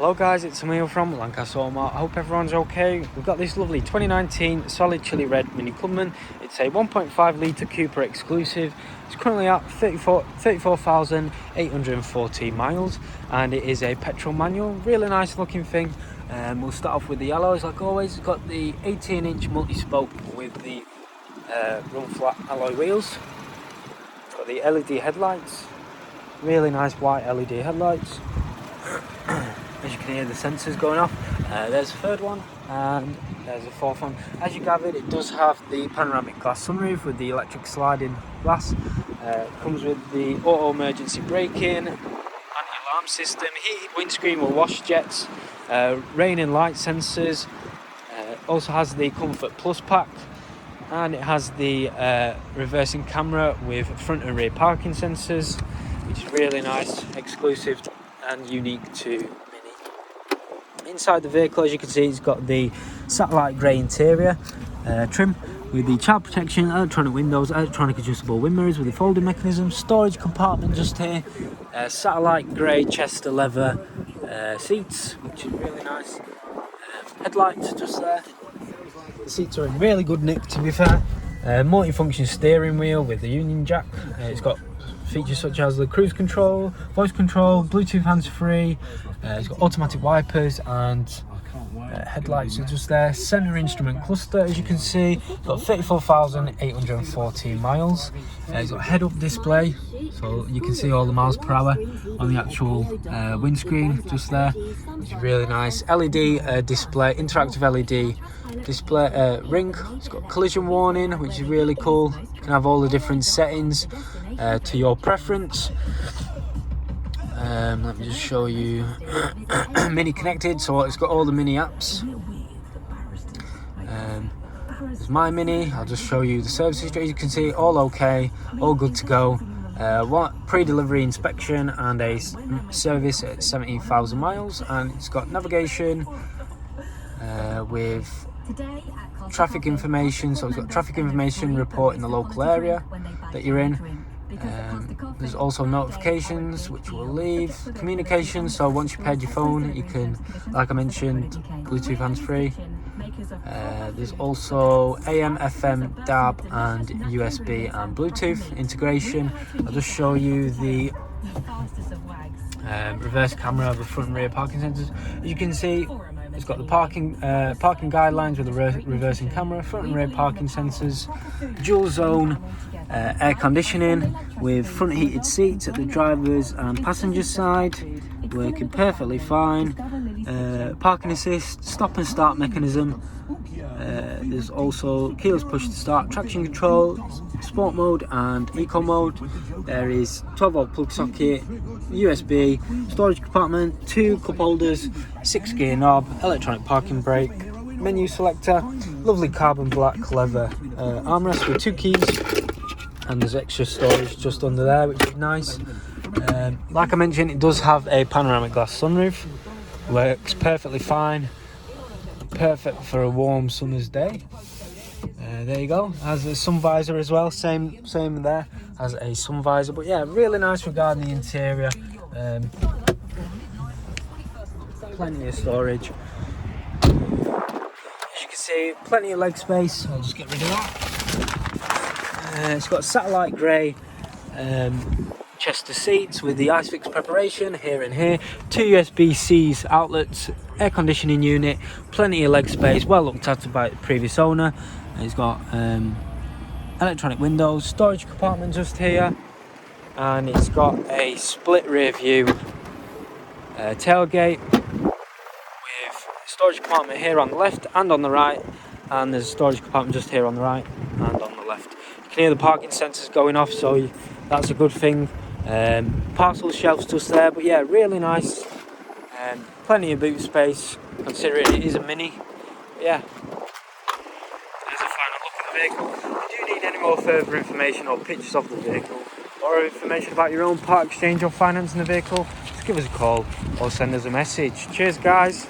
Hello guys, it's Emil from Lancaster Automart. I hope everyone's okay. We've got this lovely 2019 solid chili red Mini Clubman. It's a 1.5 litre Cooper exclusive. It's currently at 34,814 miles and it is a petrol manual. Really nice looking thing. We'll start off with the alloys like always. It's got the 18-inch multi-spoke with the run flat alloy wheels. It's got the LED headlights. Really nice white LED headlights. As you can hear the sensors going off. There's a third one and there's a fourth one. As you gathered, it does have the panoramic glass sunroof with the electric sliding glass. Comes with the auto emergency braking, anti-alarm system, heated windscreen with wash jets, rain and light sensors. Also has the Comfort Plus pack, and it has the reversing camera with front and rear parking sensors, which is really nice, exclusive and unique to Mini. Inside the vehicle, as you can see, it's got the satellite grey interior trim with the child protection, electronic windows, electronic adjustable wind mirrors with the folding mechanism, storage compartment just here, satellite grey Chester leather seats, which is really nice. Headlights just there. The seats are in really good nick, to be fair. Multi-function steering wheel with the Union Jack. It's got features such as the cruise control, voice control, Bluetooth hands-free. It's got automatic wipers and headlights are just there. Center instrument cluster, as you can see, got 34,814 miles. It's got head-up display, so you can see all the miles per hour on the actual windscreen just there, which is really nice. LED display, interactive LED display ring. It's got collision warning, which is really cool. You can have all the different settings to your preference. Let me just show you. Mini connected, so it's got all the Mini apps. There's my Mini. I'll just show you the service history. As you can see, all okay, all good to go. Pre-delivery inspection and a service at 17,000 miles, and it's got navigation with traffic information. So it's got traffic information report in the local area that you're in. There's also notifications which will leave, communication, so once you paired your phone you can, like I mentioned, Bluetooth hands-free. There's also AM, FM, DAB and USB and Bluetooth integration. I'll just show you the reverse camera of the front and rear parking sensors. As you can see, it's got the parking guidelines with the reversing camera, front and rear parking sensors, dual zone air conditioning with front heated seats at the driver's and passenger side, working perfectly fine. Parking assist, stop and start mechanism. There's also keyless push to start, traction control, sport mode and eco mode. There is 12-volt plug socket, USB, storage compartment, 2 cup holders, 6-gear knob, electronic parking brake, menu selector, lovely carbon black leather armrest with 2 keys, and there's extra storage just under there, which is nice. Like I mentioned, it does have a panoramic glass sunroof, works perfectly fine, perfect for a warm summer's day. There you go. Has a sun visor as well, same there, has a sun visor. But yeah, really nice regarding the interior. Plenty of storage. As you can see, plenty of leg space. I'll just get rid of that. It's got satellite grey Chester seats with the ISOFIX preparation here and here, 2 USB-C outlets, air conditioning unit, plenty of leg space, well looked after by the previous owner. It's got electronic windows, storage compartment just here, and it's got a split rear view tailgate with storage compartment here on the left and on the right, and there's a storage compartment just here on the right and on the left. You can hear the parking sensors going off, so that's a good thing. Parcel shelves just there, but yeah, really nice. Plenty of boot space considering it is a Mini. But yeah, there's a final look at the vehicle. If you do need any more further information or pictures of the vehicle or information about your own part exchange or financing the vehicle, just give us a call or send us a message. Cheers guys.